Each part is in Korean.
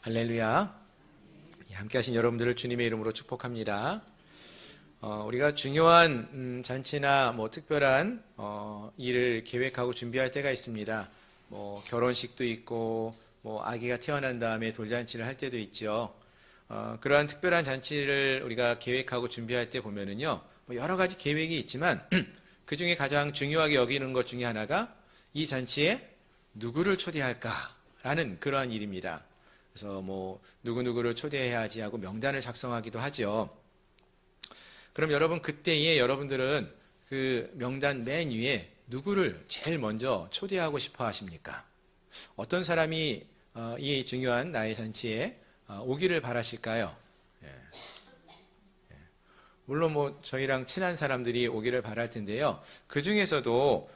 할렐루야. 함께 하신 여러분들을 주님의 이름으로 축복합니다. 우리가 중요한 잔치나 특별한 일을 계획하고 준비할 때가 있습니다. 결혼식도 있고 아기가 태어난 다음에 돌잔치를 할 때도 있죠. 그러한 특별한 잔치를 우리가 계획하고 준비할 때 보면은요, 여러 가지 계획이 있지만 그 중에 가장 중요하게 여기는 것 중에 하나가 이 잔치에 누구를 초대할까라는 그러한 일입니다. 그래서 누구누구를 초대해야지 하고 명단을 작성하기도 하죠. 그럼 여러분, 그때에 여러분들은 그 명단 맨 위에 누구를 제일 먼저 초대하고 싶어 하십니까? 어떤 사람이 이 중요한 나의 잔치에 오기를 바라실까요? 물론 저희랑 친한 사람들이 오기를 바랄 텐데요. 그 중에서도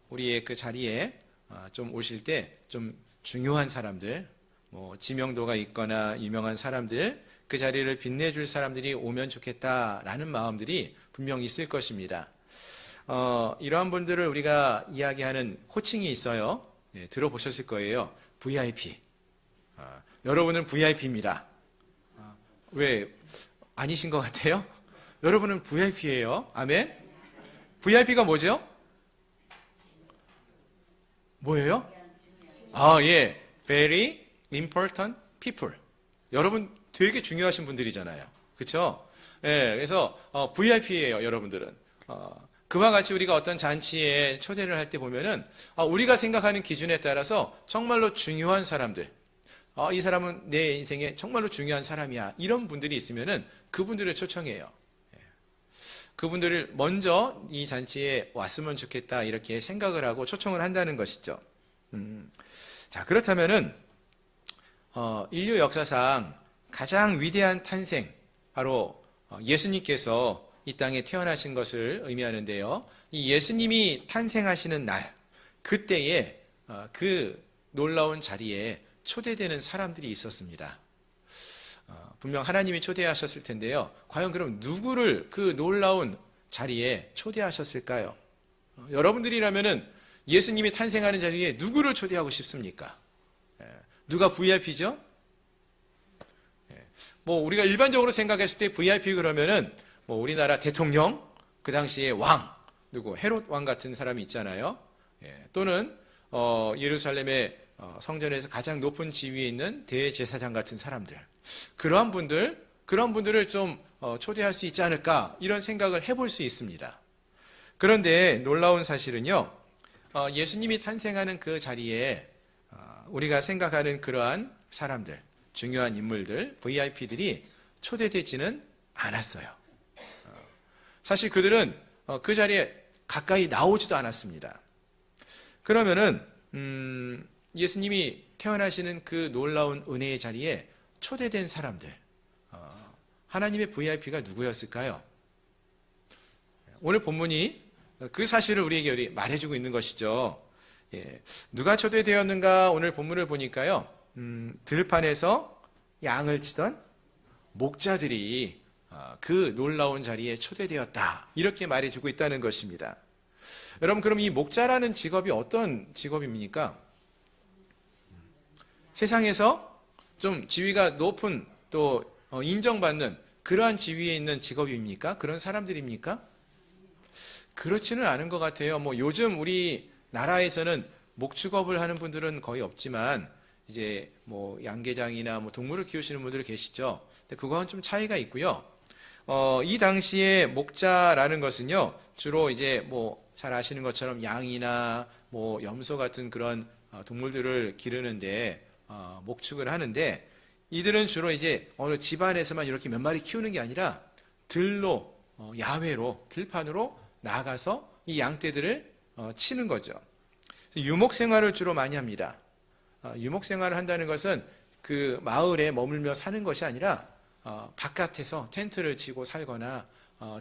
우리의 그 자리에 좀 오실 때 좀 중요한 사람들, 지명도가 있거나 유명한 사람들, 그 자리를 빛내줄 사람들이 오면 좋겠다라는 마음들이 분명히 있을 것입니다. 이러한 분들을 우리가 이야기하는 호칭이 있어요. 들어보셨을 거예요. VIP. 여러분은 VIP입니다. 왜 아니신 것 같아요? 여러분은 VIP예요. 아멘. VIP가 뭐죠? 뭐예요? 예. Very important people. 여러분 되게 중요하신 분들이잖아요. 그렇죠? 그래서 VIP예요, 여러분들은. 그와 같이 우리가 어떤 잔치에 초대를 할 때 보면은 우리가 생각하는 기준에 따라서 정말로 중요한 사람들, 이 사람은 내 인생에 정말로 중요한 사람이야, 이런 분들이 있으면은 그분들을 초청해요. 그분들을 먼저 이 잔치에 왔으면 좋겠다, 이렇게 생각을 하고 초청을 한다는 것이죠. 자, 그렇다면은 인류 역사상 가장 위대한 탄생, 바로 예수님께서 이 땅에 태어나신 것을 의미하는데요. 이 예수님이 탄생하시는 날, 그때에 그 놀라운 자리에 초대되는 사람들이 있었습니다. 분명 하나님이 초대하셨을 텐데요. 과연 그럼 누구를 그 놀라운 자리에 초대하셨을까요? 여러분들이라면은 예수님이 탄생하는 자리에 누구를 초대하고 싶습니까? 누가 VIP죠? 우리가 일반적으로 생각했을 때 VIP 그러면은 우리나라 대통령, 그 당시에 왕, 누구 헤롯 왕 같은 사람이 있잖아요. 또는 예루살렘의 성전에서 가장 높은 지위에 있는 대제사장 같은 사람들, 그런 분들을 좀 초대할 수 있지 않을까, 이런 생각을 해볼 수 있습니다. 그런데 놀라운 사실은요, 예수님이 탄생하는 그 자리에 우리가 생각하는 그러한 사람들, 중요한 인물들, VIP들이 초대되지는 않았어요. 사실 그들은 그 자리에 가까이 나오지도 않았습니다. 그러면은 예수님이 태어나시는 그 놀라운 은혜의 자리에 초대된 사람들, 하나님의 VIP가 누구였을까요? 오늘 본문이 그 사실을 우리에게 말해주고 있는 것이죠. 누가 초대되었는가? 오늘 본문을 보니까요, 들판에서 양을 치던 목자들이 그 놀라운 자리에 초대되었다, 이렇게 말해주고 있다는 것입니다. 여러분, 그럼 이 목자라는 직업이 어떤 직업입니까? 세상에서 좀 지위가 높은, 또 인정받는 그러한 지위에 있는 직업입니까? 그런 사람들입니까? 그렇지는 않은 것 같아요. 요즘 우리 나라에서는 목축업을 하는 분들은 거의 없지만, 이제 양계장이나 동물을 키우시는 분들 계시죠. 근데 그건 좀 차이가 있고요. 이 당시에 목자라는 것은요, 주로 이제 잘 아시는 것처럼 양이나 염소 같은 그런 동물들을 기르는데 목축을 하는데, 이들은 주로 이제 어느 집안에서만 이렇게 몇 마리 키우는 게 아니라 들로, 야외로, 들판으로 나가서 이 양떼들을 치는 거죠. 유목 생활을 주로 많이 합니다. 유목 생활을 한다는 것은 그 마을에 머물며 사는 것이 아니라 바깥에서 텐트를 치고 살거나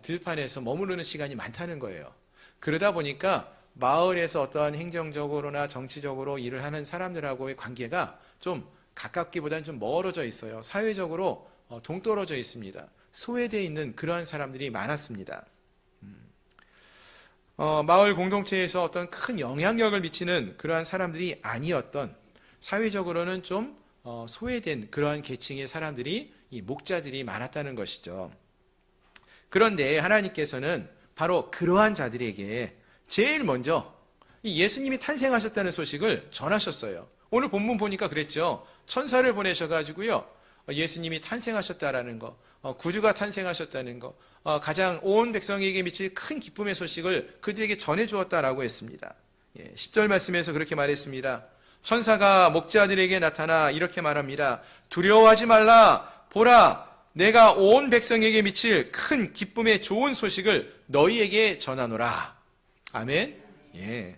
들판에서 머무르는 시간이 많다는 거예요. 그러다 보니까 마을에서 어떠한 행정적으로나 정치적으로 일을 하는 사람들하고의 관계가 좀 가깝기보다는 좀 멀어져 있어요. 사회적으로 동떨어져 있습니다. 소외되어 있는 그러한 사람들이 많았습니다. 마을 공동체에서 어떤 큰 영향력을 미치는 그러한 사람들이 아니었던, 사회적으로는 좀 소외된 그러한 계층의 사람들이 이 목자들이 많았다는 것이죠. 그런데 하나님께서는 바로 그러한 자들에게 제일 먼저 이 예수님이 탄생하셨다는 소식을 전하셨어요. 오늘 본문 보니까 그랬죠. 천사를 보내셔가지고요, 예수님이 탄생하셨다라는 거, 구주가 탄생하셨다는 거, 가장 온 백성에게 미칠 큰 기쁨의 소식을 그들에게 전해주었다라고 했습니다. 10절 말씀에서 그렇게 말했습니다. 천사가 목자들에게 나타나 이렇게 말합니다. 두려워하지 말라. 보라, 내가 온 백성에게 미칠 큰 기쁨의 좋은 소식을 너희에게 전하노라. 아멘. 예.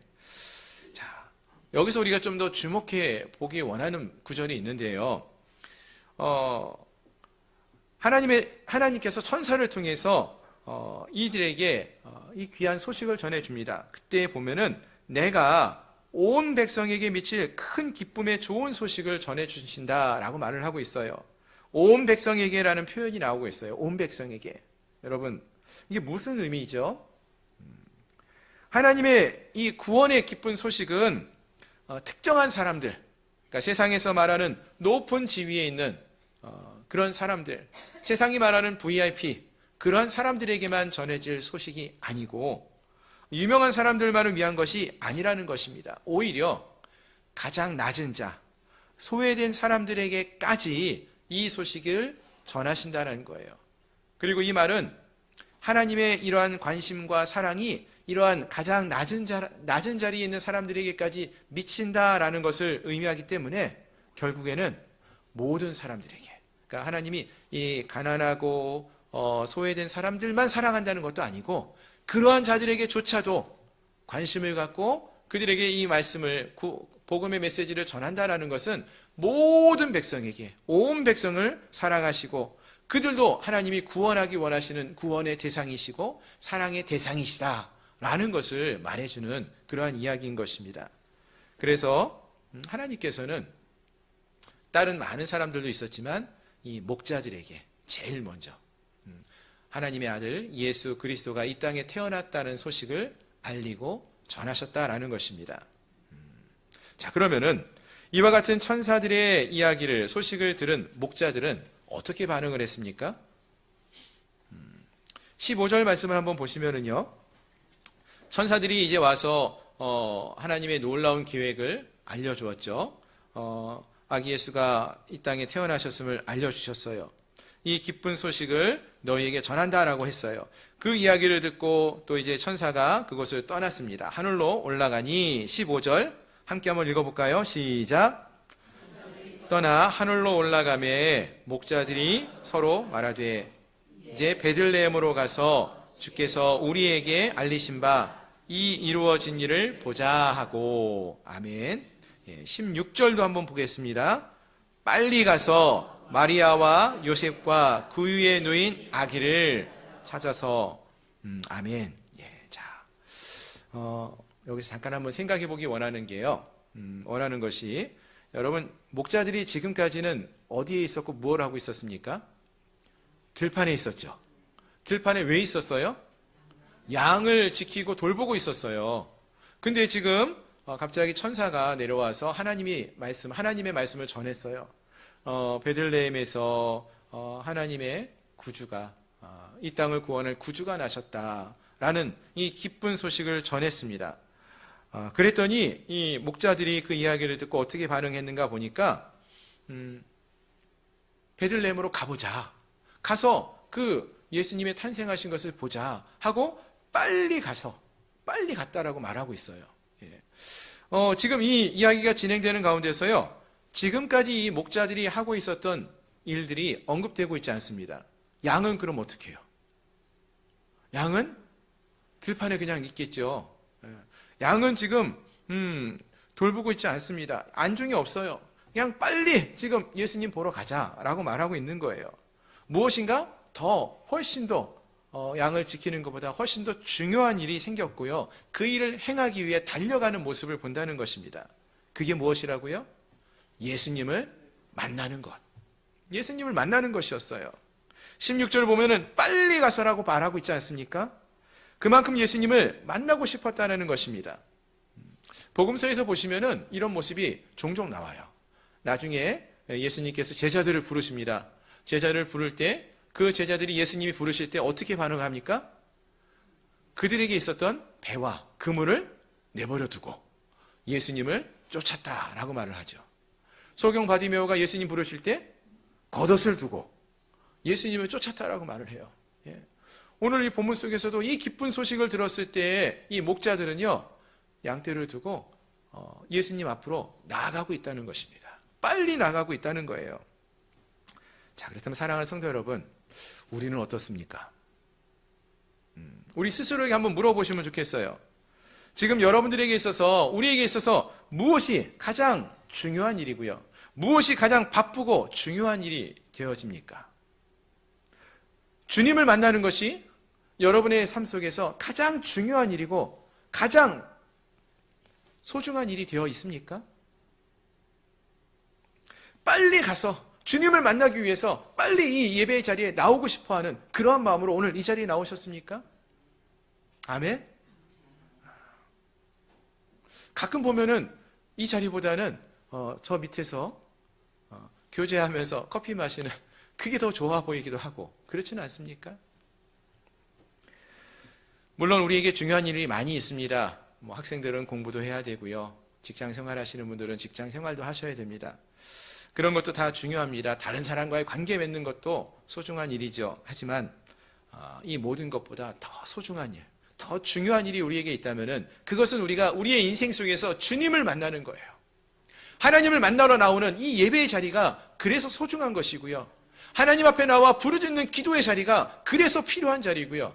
자, 여기서 우리가 좀 더 주목해 보기 원하는 구절이 있는데요. 하나님께서 천사를 통해서 이들에게 이 귀한 소식을 전해줍니다. 그때 보면은 내가 온 백성에게 미칠 큰 기쁨의 좋은 소식을 전해주신다라고 말을 하고 있어요. 온 백성에게라는 표현이 나오고 있어요. 온 백성에게. 여러분, 이게 무슨 의미죠? 하나님의 이 구원의 기쁜 소식은 특정한 사람들, 그러니까 세상에서 말하는 높은 지위에 있는 그런 사람들, 세상이 말하는 VIP, 그런 사람들에게만 전해질 소식이 아니고 유명한 사람들만을 위한 것이 아니라는 것입니다. 오히려 가장 낮은 자, 소외된 사람들에게까지 이 소식을 전하신다는 거예요. 그리고 이 말은 하나님의 이러한 관심과 사랑이 이러한 가장 낮은 자리에 있는 사람들에게까지 미친다라는 것을 의미하기 때문에 결국에는 모든 사람들에게, 그러니까 하나님이 이 가난하고 소외된 사람들만 사랑한다는 것도 아니고 그러한 자들에게조차도 관심을 갖고 그들에게 이 말씀을, 복음의 메시지를 전한다라는 것은 모든 백성에게, 온 백성을 사랑하시고 그들도 하나님이 구원하기 원하시는 구원의 대상이시고 사랑의 대상이시다라는 것을 말해주는 그러한 이야기인 것입니다. 그래서 하나님께서는 다른 많은 사람들도 있었지만 이 목자들에게 제일 먼저 하나님의 아들 예수 그리스도가 이 땅에 태어났다는 소식을 알리고 전하셨다라는 것입니다. 자, 그러면은 이와 같은 천사들의 이야기를, 소식을 들은 목자들은 어떻게 반응을 했습니까? 15절 말씀을 한번 보시면은요, 천사들이 이제 와서 하나님의 놀라운 계획을 알려주었죠. 아기 예수가 이 땅에 태어나셨음을 알려주셨어요. 이 기쁜 소식을 너희에게 전한다라고 했어요. 그 이야기를 듣고 또 이제 천사가 그곳을 떠났습니다. 하늘로 올라가니 15절 함께 한번 읽어볼까요? 시작. 떠나 하늘로 올라가매 목자들이 서로 말하되 이제 베들레헴으로 가서 주께서 우리에게 알리신 바 이 이루어진 일을 보자 하고. 아멘. 16절도 한번 보겠습니다. 빨리 가서 마리아와 요셉과 그 위에 누인 아기를 찾아서. 아멘. 자, 여기서 잠깐 한번 생각해 보기 원하는 게요. 원하는 것이, 여러분, 목자들이 지금까지는 어디에 있었고 무엇을 하고 있었습니까? 들판에 있었죠. 들판에 왜 있었어요? 양을 지키고 돌보고 있었어요. 근데 지금 갑자기 천사가 내려와서 하나님의 말씀을 전했어요. 베들레헴에서 하나님의 구주가, 이 땅을 구원할 구주가 나셨다라는 이 기쁜 소식을 전했습니다. 그랬더니 이 목자들이 그 이야기를 듣고 어떻게 반응했는가 보니까 베들레헴으로 가보자, 가서 그 예수님의 탄생하신 것을 보자 하고 빨리 갔다라고 말하고 있어요. 지금 이 이야기가 진행되는 가운데서요, 지금까지 이 목자들이 하고 있었던 일들이 언급되고 있지 않습니다. 양은 그럼 어떻게 해요? 양은 들판에 그냥 있겠죠. 양은 지금 돌보고 있지 않습니다. 안중이 없어요. 그냥 빨리 지금 예수님 보러 가자라고 말하고 있는 거예요. 무엇인가 훨씬 더 양을 지키는 것보다 훨씬 더 중요한 일이 생겼고요, 그 일을 행하기 위해 달려가는 모습을 본다는 것입니다. 그게 무엇이라고요? 예수님을 만나는 것. 예수님을 만나는 것이었어요. 16절을 보면은 빨리 가서라고 말하고 있지 않습니까? 그만큼 예수님을 만나고 싶었다는 것입니다. 복음서에서 보시면은 이런 모습이 종종 나와요. 나중에 예수님께서 제자들을 부르십니다. 제자를 부를 때 그 제자들이 예수님이 부르실 때 어떻게 반응합니까? 그들에게 있었던 배와 그물을 내버려 두고 예수님을 쫓았다라고 말을 하죠. 소경 바디메오가 예수님 부르실 때 겉옷을 두고 예수님을 쫓았다라고 말을 해요. 예. 오늘 이 본문 속에서도 이 기쁜 소식을 들었을 때 이 목자들은요, 양떼를 두고 예수님 앞으로 나아가고 있다는 것입니다. 빨리 나가고 있다는 거예요. 자, 그렇다면 사랑하는 성도 여러분, 우리는 어떻습니까? 우리 스스로에게 한번 물어보시면 좋겠어요. 지금 여러분들에게 있어서, 우리에게 있어서 무엇이 가장 중요한 일이고요, 무엇이 가장 바쁘고 중요한 일이 되어집니까? 주님을 만나는 것이 여러분의 삶 속에서 가장 중요한 일이고 가장 소중한 일이 되어 있습니까? 빨리 가서 주님을 만나기 위해서 빨리 이 예배의 자리에 나오고 싶어하는 그러한 마음으로 오늘 이 자리에 나오셨습니까? 아멘? 가끔 보면은 이 자리보다는 저 밑에서 교제하면서 커피 마시는 그게 더 좋아 보이기도 하고 그렇지는 않습니까? 물론 우리에게 중요한 일이 많이 있습니다. 학생들은 공부도 해야 되고요, 직장 생활하시는 분들은 직장 생활도 하셔야 됩니다. 그런 것도 다 중요합니다. 다른 사람과의 관계 맺는 것도 소중한 일이죠. 하지만 이 모든 것보다 더 소중한 일, 더 중요한 일이 우리에게 있다면 그것은 우리가 우리의 인생 속에서 주님을 만나는 거예요. 하나님을 만나러 나오는 이 예배의 자리가 그래서 소중한 것이고요, 하나님 앞에 나와 부르짖는 기도의 자리가 그래서 필요한 자리고요,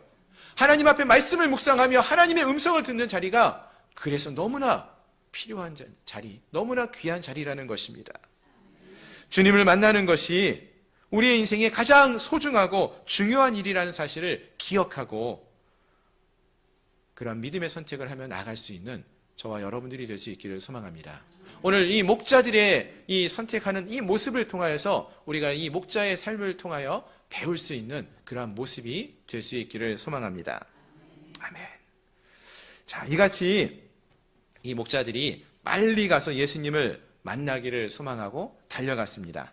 하나님 앞에 말씀을 묵상하며 하나님의 음성을 듣는 자리가 그래서 너무나 필요한 자리, 너무나 귀한 자리라는 것입니다. 주님을 만나는 것이 우리의 인생에 가장 소중하고 중요한 일이라는 사실을 기억하고 그런 믿음의 선택을 하며 나아갈 수 있는 저와 여러분들이 될 수 있기를 소망합니다. 오늘 이 목자들의 이 선택하는 이 모습을 통하여서 우리가 이 목자의 삶을 통하여 배울 수 있는 그러한 모습이 될 수 있기를 소망합니다. 아멘. 자, 이같이 이 목자들이 빨리 가서 예수님을 만나기를 소망하고 달려갔습니다.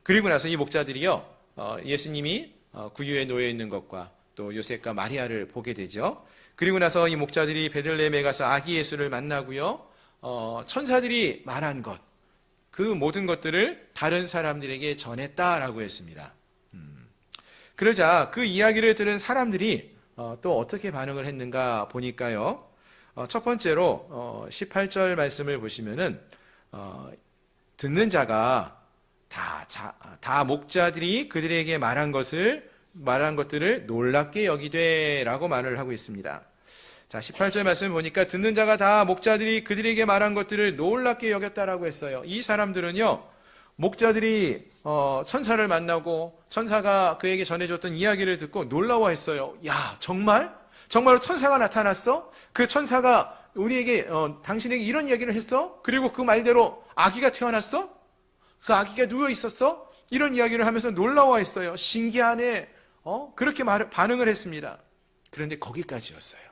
그리고 나서 이 목자들이요, 예수님이 구유에 놓여 있는 것과 또 요셉과 마리아를 보게 되죠. 그리고 나서 이 목자들이 베들레헴에 가서 아기 예수를 만나고요, 천사들이 말한 것, 그 모든 것들을 다른 사람들에게 전했다라고 했습니다. 그러자 그 이야기를 들은 사람들이 또 어떻게 반응을 했는가 보니까요, 첫 번째로 18절 말씀을 보시면은 듣는 자가 다 목자들이 그들에게 말한 것들을 놀랍게 여기되라고 말을 하고 있습니다. 자, 18절 말씀을 보니까 듣는 자가 다 목자들이 그들에게 말한 것들을 놀랍게 여겼다라고 했어요. 이 사람들은요, 목자들이 천사를 만나고 천사가 그에게 전해줬던 이야기를 듣고 놀라워했어요. 야, 정말로 천사가 나타났어? 그 천사가 우리에게 당신에게 이런 이야기를 했어? 그리고 그 말대로 아기가 태어났어? 그 아기가 누워 있었어? 이런 이야기를 하면서 놀라워했어요. 신기하네. 그렇게 반응을 했습니다. 그런데 거기까지였어요.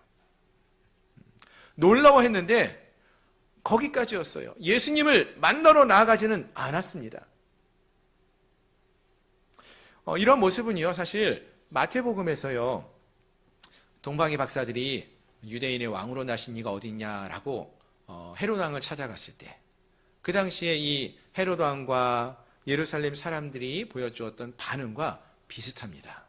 놀라워했는데 거기까지였어요. 예수님을 만나러 나아가지는 않았습니다. 이런 모습은요, 사실 마태복음에서요, 동방의 박사들이 유대인의 왕으로 나신 이가 어디 있냐라고 헤롯 왕을 찾아갔을 때 그 당시에 이 헤롯 왕과 예루살렘 사람들이 보여주었던 반응과 비슷합니다.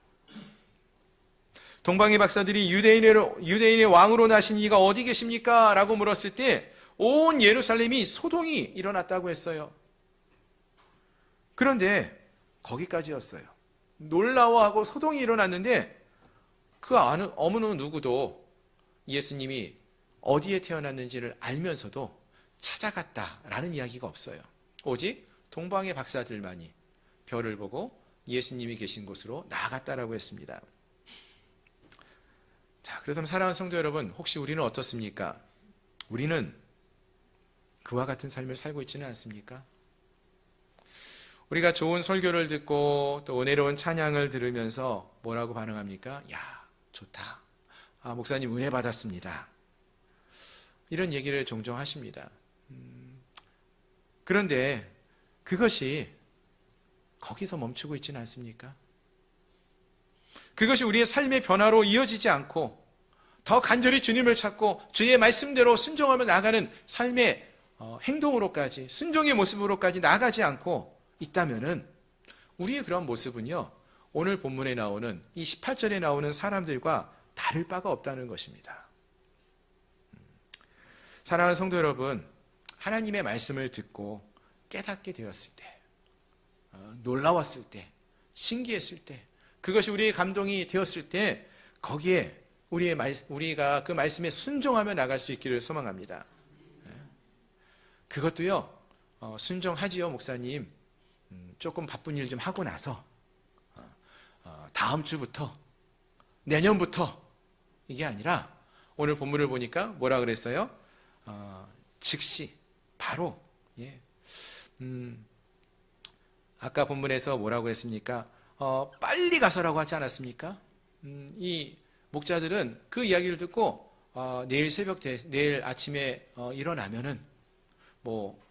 동방의 박사들이 유대인의 왕으로 나신 이가 어디 계십니까? 라고 물었을 때 온 예루살렘이 소동이 일어났다고 했어요. 그런데 거기까지였어요. 놀라워하고 소동이 일어났는데 그 어느 누구도 예수님이 어디에 태어났는지를 알면서도 찾아갔다라는 이야기가 없어요. 오직 동방의 박사들만이 별을 보고 예수님이 계신 곳으로 나아갔다라고 했습니다. 자, 그렇다면 사랑하는 성도 여러분, 혹시 우리는 어떻습니까? 우리는 그와 같은 삶을 살고 있지는 않습니까? 우리가 좋은 설교를 듣고 또 은혜로운 찬양을 들으면서 뭐라고 반응합니까? 야, 좋다. 목사님 은혜 받았습니다. 이런 얘기를 종종 하십니다. 그런데 그것이 거기서 멈추고 있지는 않습니까? 그것이 우리의 삶의 변화로 이어지지 않고 더 간절히 주님을 찾고 주의 말씀대로 순종하며 나가는 삶의 행동으로까지, 순종의 모습으로까지 나가지 않고 있다면은 우리의 그런 모습은요, 오늘 본문에 나오는 이 18절에 나오는 사람들과 다를 바가 없다는 것입니다. 사랑하는 성도 여러분, 하나님의 말씀을 듣고 깨닫게 되었을 때, 놀라웠을 때, 신기했을 때, 그것이 우리의 감동이 되었을 때 거기에 우리가 그 말씀에 순종하며 나갈 수 있기를 소망합니다. 그것도요, 순종하지요, 목사님. 조금 바쁜 일 좀 하고 나서 다음 주부터, 내년부터, 이게 아니라 오늘 본문을 보니까 뭐라 그랬어요? 즉시, 바로. 예. 아까 본문에서 뭐라고 했습니까? 빨리 가서라고 하지 않았습니까? 이 목자들은 그 이야기를 듣고 내일 아침에 일어나면은 뭐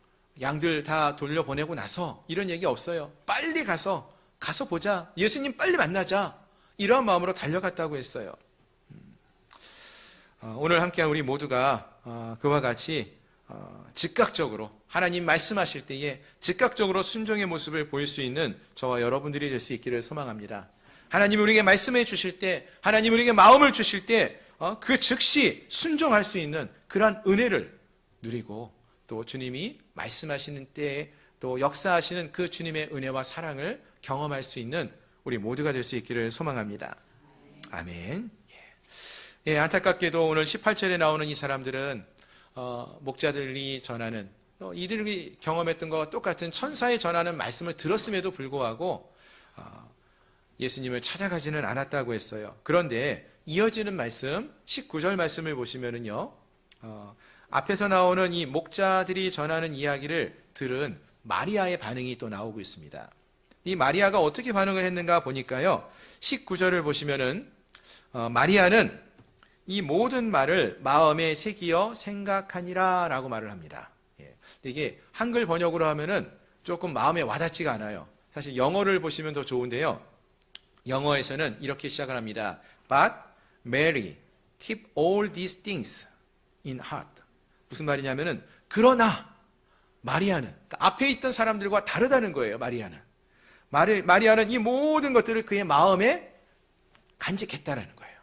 양들 다 돌려보내고 나서 이런 얘기 없어요. 빨리 가서 보자. 예수님 빨리 만나자. 이러한 마음으로 달려갔다고 했어요. 오늘 함께한 우리 모두가 그와 같이 즉각적으로 하나님 말씀하실 때에 즉각적으로 순종의 모습을 보일 수 있는 저와 여러분들이 될 수 있기를 소망합니다. 하나님이 우리에게 말씀해 주실 때, 하나님이 우리에게 마음을 주실 때 그 즉시 순종할 수 있는 그러한 은혜를 누리고 또 주님이 말씀하시는 때에 또 역사하시는 그 주님의 은혜와 사랑을 경험할 수 있는 우리 모두가 될 수 있기를 소망합니다. 아멘. 예, 안타깝게도 오늘 18절에 나오는 이 사람들은 목자들이 전하는 이들이 경험했던 것과 똑같은 천사의 전하는 말씀을 들었음에도 불구하고 예수님을 찾아가지는 않았다고 했어요. 그런데 이어지는 말씀 19절 말씀을 보시면은요, 앞에서 나오는 이 목자들이 전하는 이야기를 들은 마리아의 반응이 또 나오고 있습니다. 이 마리아가 어떻게 반응을 했는가 보니까요, 19절을 보시면은 마리아는 이 모든 말을 마음에 새기어 생각하니라 라고 말을 합니다. 이게 한글 번역으로 하면은 조금 마음에 와닿지가 않아요. 사실 영어를 보시면 더 좋은데요, 영어에서는 이렇게 시작을 합니다. But Mary keep all these things in heart. 무슨 말이냐면은 그러나 마리아는, 그러니까 앞에 있던 사람들과 다르다는 거예요. 마리아는 이 모든 것들을 그의 마음에 간직했다라는 거예요.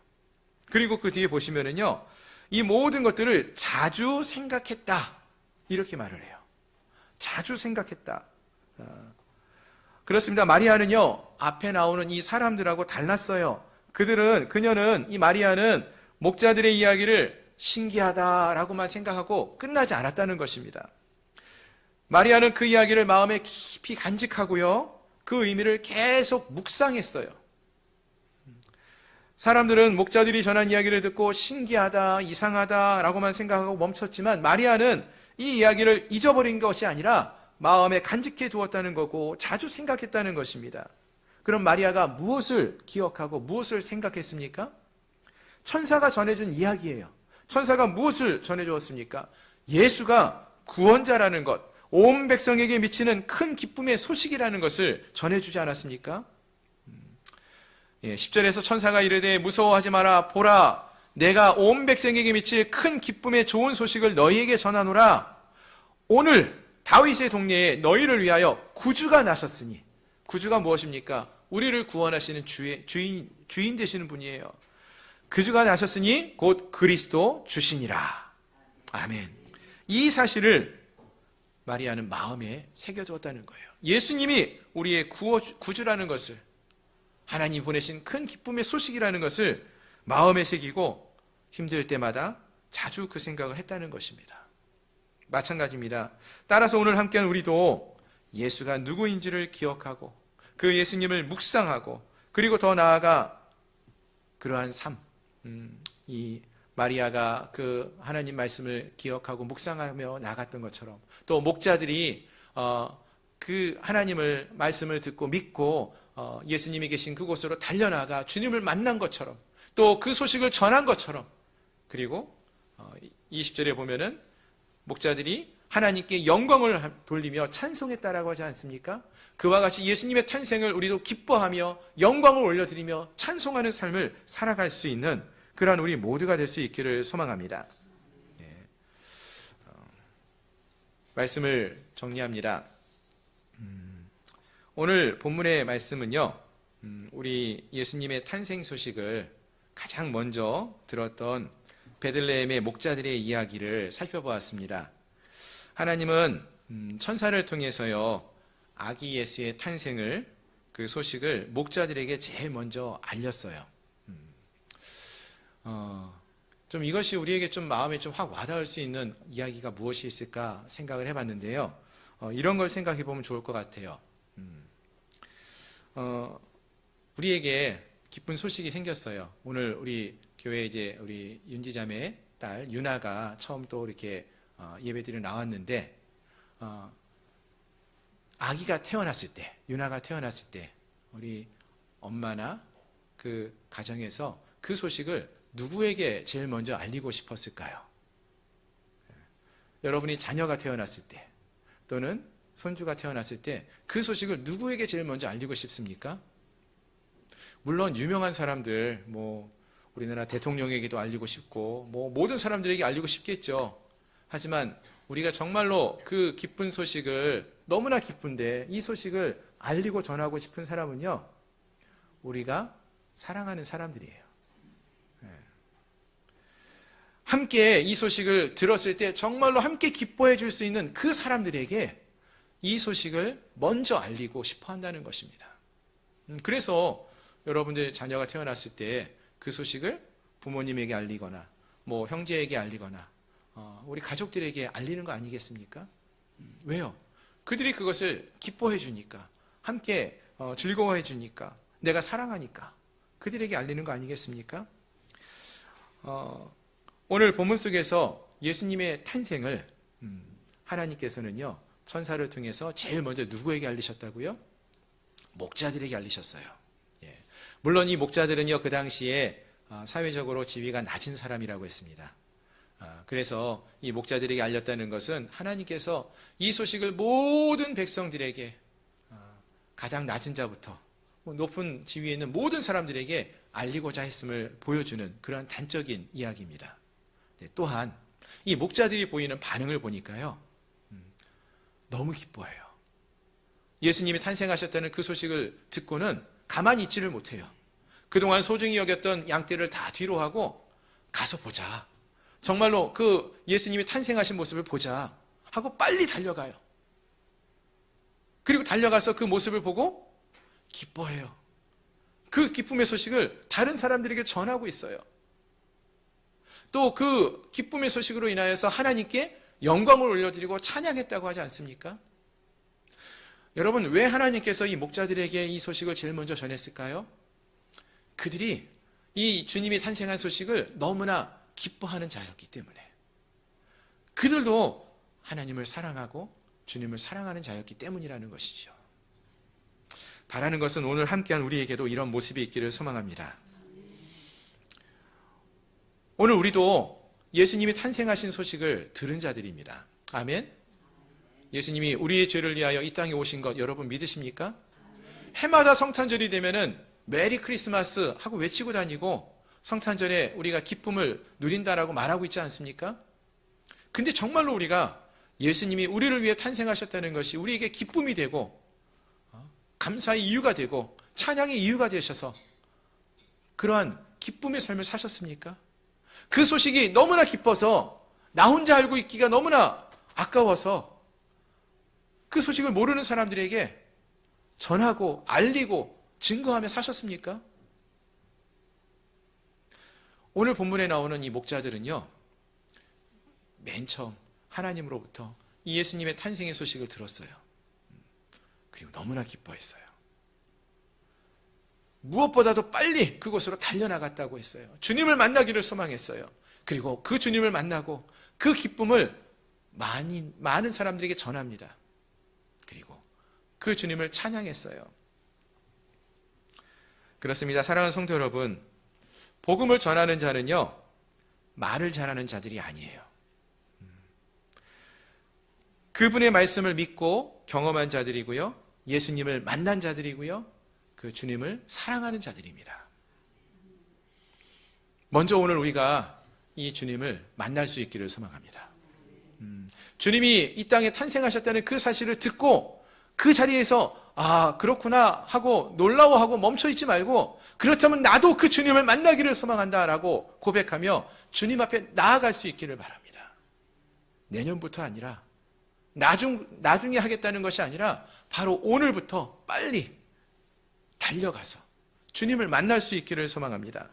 그리고 그 뒤에 보시면은요, 이 모든 것들을 자주 생각했다 이렇게 말을 해요. 자주 생각했다. 그렇습니다. 마리아는요, 앞에 나오는 이 사람들하고 달랐어요. 그녀는, 이 마리아는 목자들의 이야기를 신기하다라고만 생각하고 끝나지 않았다는 것입니다. 마리아는 그 이야기를 마음에 깊이 간직하고요, 그 의미를 계속 묵상했어요. 사람들은 목자들이 전한 이야기를 듣고 신기하다, 이상하다라고만 생각하고 멈췄지만 마리아는 이 이야기를 잊어버린 것이 아니라 마음에 간직해 두었다는 거고 자주 생각했다는 것입니다. 그럼 마리아가 무엇을 기억하고 무엇을 생각했습니까? 천사가 전해준 이야기예요. 천사가 무엇을 전해주었습니까? 예수가 구원자라는 것, 온 백성에게 미치는 큰 기쁨의 소식이라는 것을 전해주지 않았습니까? 10절에서 천사가 이르되 무서워하지 마라. 보라, 내가 온 백성에게 미칠 큰 기쁨의 좋은 소식을 너희에게 전하노라. 오늘 다윗의 동네에 너희를 위하여 구주가 나섰으니, 구주가 무엇입니까? 우리를 구원하시는 주인 되시는 분이에요. 구주가 나셨으니 곧 그리스도 주시니라. 아멘. 이 사실을 마리아는 마음에 새겨두었다는 거예요. 예수님이 우리의 구주라는 것을, 하나님 보내신 큰 기쁨의 소식이라는 것을 마음에 새기고 힘들 때마다 자주 그 생각을 했다는 것입니다. 마찬가지입니다. 따라서 오늘 함께한 우리도 예수가 누구인지를 기억하고 그 예수님을 묵상하고 그리고 더 나아가 그러한 삶, 이 마리아가 그 하나님 말씀을 기억하고 묵상하며 나갔던 것처럼 또 목자들이 그 하나님을 말씀을 듣고 믿고 예수님이 계신 그곳으로 달려나가 주님을 만난 것처럼 또 그 소식을 전한 것처럼, 그리고 20절에 보면은 목자들이 하나님께 영광을 돌리며 찬송했다라고 하지 않습니까? 그와 같이 예수님의 탄생을 우리도 기뻐하며 영광을 올려드리며 찬송하는 삶을 살아갈 수 있는 그러한 우리 모두가 될 수 있기를 소망합니다. 말씀을 정리합니다. 오늘 본문의 말씀은요, 우리 예수님의 탄생 소식을 가장 먼저 들었던 베들레헴의 목자들의 이야기를 살펴보았습니다. 하나님은 천사를 통해서요, 아기 예수의 탄생을, 그 소식을 목자들에게 제일 먼저 알렸어요. 좀 이것이 우리에게 좀 마음에 좀 확 와닿을 수 있는 이야기가 무엇이 있을까 생각을 해봤는데요. 이런 걸 생각해 보면 좋을 것 같아요. 우리에게 기쁜 소식이 생겼어요. 오늘 우리 교회 이제 우리 윤지자매 딸 유나가 처음 또 이렇게 예배드리러 나왔는데, 아기가 태어났을 때, 유나가 태어났을 때 우리 엄마나 그 가정에서 그 소식을 누구에게 제일 먼저 알리고 싶었을까요? 여러분이 자녀가 태어났을 때 또는 손주가 태어났을 때 그 소식을 누구에게 제일 먼저 알리고 싶습니까? 물론 유명한 사람들, 우리나라 대통령에게도 알리고 싶고 모든 사람들에게 알리고 싶겠죠. 하지만 우리가 정말로 그 기쁜 소식을, 너무나 기쁜데 이 소식을 알리고 전하고 싶은 사람은요, 우리가 사랑하는 사람들이에요. 함께 이 소식을 들었을 때 정말로 함께 기뻐해 줄 수 있는 그 사람들에게 이 소식을 먼저 알리고 싶어 한다는 것입니다. 그래서 여러분들 자녀가 태어났을 때 그 소식을 부모님에게 알리거나 형제에게 알리거나 우리 가족들에게 알리는 거 아니겠습니까? 왜요? 그들이 그것을 기뻐해 주니까, 함께 즐거워해 주니까, 내가 사랑하니까 그들에게 알리는 거 아니겠습니까? 오늘 본문 속에서 예수님의 탄생을 하나님께서는요, 천사를 통해서 제일 먼저 누구에게 알리셨다고요? 목자들에게 알리셨어요. 물론 이 목자들은요, 그 당시에 사회적으로 지위가 낮은 사람이라고 했습니다. 그래서 이 목자들에게 알렸다는 것은 하나님께서 이 소식을 모든 백성들에게, 가장 낮은 자부터 높은 지위에 있는 모든 사람들에게 알리고자 했음을 보여주는 그런 단적인 이야기입니다. 또한 이 목자들이 보이는 반응을 보니까요, 너무 기뻐해요. 예수님이 탄생하셨다는 그 소식을 듣고는 가만히 있지를 못해요. 그동안 소중히 여겼던 양떼를 다 뒤로 하고 가서 보자, 정말로 그 예수님이 탄생하신 모습을 보자 하고 빨리 달려가요. 그리고 달려가서 그 모습을 보고 기뻐해요. 그 기쁨의 소식을 다른 사람들에게 전하고 있어요. 또 그 기쁨의 소식으로 인하여서 하나님께 영광을 올려드리고 찬양했다고 하지 않습니까? 여러분, 왜 하나님께서 이 목자들에게 이 소식을 제일 먼저 전했을까요? 그들이 이 주님이 탄생한 소식을 너무나 기뻐하는 자였기 때문에, 그들도 하나님을 사랑하고 주님을 사랑하는 자였기 때문이라는 것이죠. 바라는 것은 오늘 함께한 우리에게도 이런 모습이 있기를 소망합니다. 오늘 우리도 예수님이 탄생하신 소식을 들은 자들입니다. 아멘. 예수님이 우리의 죄를 위하여 이 땅에 오신 것 여러분 믿으십니까? 해마다 성탄절이 되면은 메리 크리스마스 하고 외치고 다니고 성탄절에 우리가 기쁨을 누린다라고 말하고 있지 않습니까? 근데 정말로 우리가 예수님이 우리를 위해 탄생하셨다는 것이 우리에게 기쁨이 되고 감사의 이유가 되고 찬양의 이유가 되셔서 그러한 기쁨의 삶을 사셨습니까? 그 소식이 너무나 기뻐서 나 혼자 알고 있기가 너무나 아까워서 그 소식을 모르는 사람들에게 전하고 알리고 증거하며 사셨습니까? 오늘 본문에 나오는 이 목자들은요, 맨 처음 하나님으로부터 이 예수님의 탄생의 소식을 들었어요. 그리고 너무나 기뻐했어요. 무엇보다도 빨리 그곳으로 달려나갔다고 했어요. 주님을 만나기를 소망했어요. 그리고 그 주님을 만나고 그 기쁨을 많은 사람들에게 전합니다. 그리고 그 주님을 찬양했어요. 그렇습니다. 사랑하는 성도 여러분, 복음을 전하는 자는요, 말을 잘하는 자들이 아니에요. 그분의 말씀을 믿고 경험한 자들이고요. 예수님을 만난 자들이고요. 그 주님을 사랑하는 자들입니다. 먼저 오늘 우리가 이 주님을 만날 수 있기를 소망합니다. 주님이 이 땅에 탄생하셨다는 그 사실을 듣고 그 자리에서 아, 그렇구나 하고 놀라워하고 멈춰있지 말고 그렇다면 나도 그 주님을 만나기를 소망한다라고 고백하며 주님 앞에 나아갈 수 있기를 바랍니다. 내년부터 아니라 나중에 하겠다는 것이 아니라 바로 오늘부터 빨리 달려가서 주님을 만날 수 있기를 소망합니다.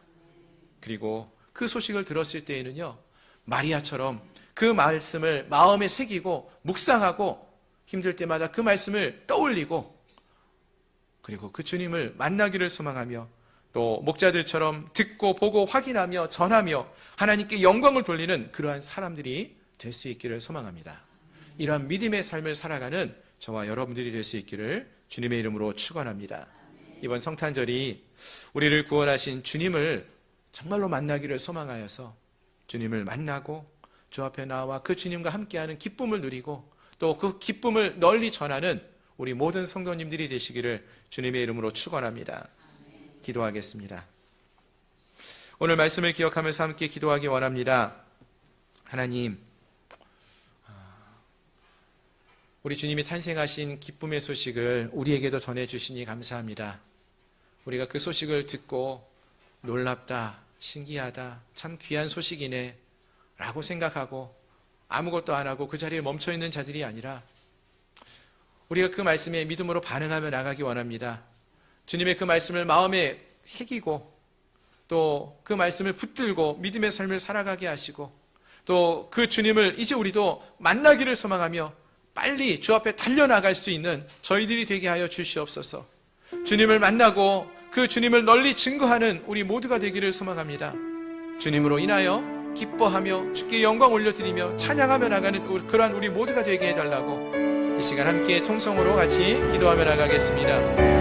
그리고 그 소식을 들었을 때에는요, 마리아처럼 그 말씀을 마음에 새기고 묵상하고 힘들 때마다 그 말씀을 떠올리고 그리고 그 주님을 만나기를 소망하며 또 목자들처럼 듣고 보고 확인하며 전하며 하나님께 영광을 돌리는 그러한 사람들이 될 수 있기를 소망합니다. 이러한 믿음의 삶을 살아가는 저와 여러분들이 될 수 있기를 주님의 이름으로 축원합니다. 이번 성탄절이 우리를 구원하신 주님을 정말로 만나기를 소망하여서 주님을 만나고 주 앞에 나와 그 주님과 함께하는 기쁨을 누리고 또 그 기쁨을 널리 전하는 우리 모든 성도님들이 되시기를 주님의 이름으로 축원합니다. 기도하겠습니다. 오늘 말씀을 기억하면서 함께 기도하기 원합니다. 하나님, 우리 주님이 탄생하신 기쁨의 소식을 우리에게도 전해주시니 감사합니다. 우리가 그 소식을 듣고 놀랍다, 신기하다, 참 귀한 소식이네 라고 생각하고 아무것도 안 하고 그 자리에 멈춰있는 자들이 아니라 우리가 그 말씀에 믿음으로 반응하며 나가기 원합니다. 주님의 그 말씀을 마음에 새기고 또 그 말씀을 붙들고 믿음의 삶을 살아가게 하시고 또 그 주님을 이제 우리도 만나기를 소망하며 빨리 주 앞에 달려나갈 수 있는 저희들이 되게 하여 주시옵소서. 주님을 만나고 그 주님을 널리 증거하는 우리 모두가 되기를 소망합니다. 주님으로 인하여 기뻐하며 주께 영광 올려드리며 찬양하며 나가는 그러한 우리 모두가 되게 해달라고 이 시간 함께 통성으로 같이 기도하며 나가겠습니다.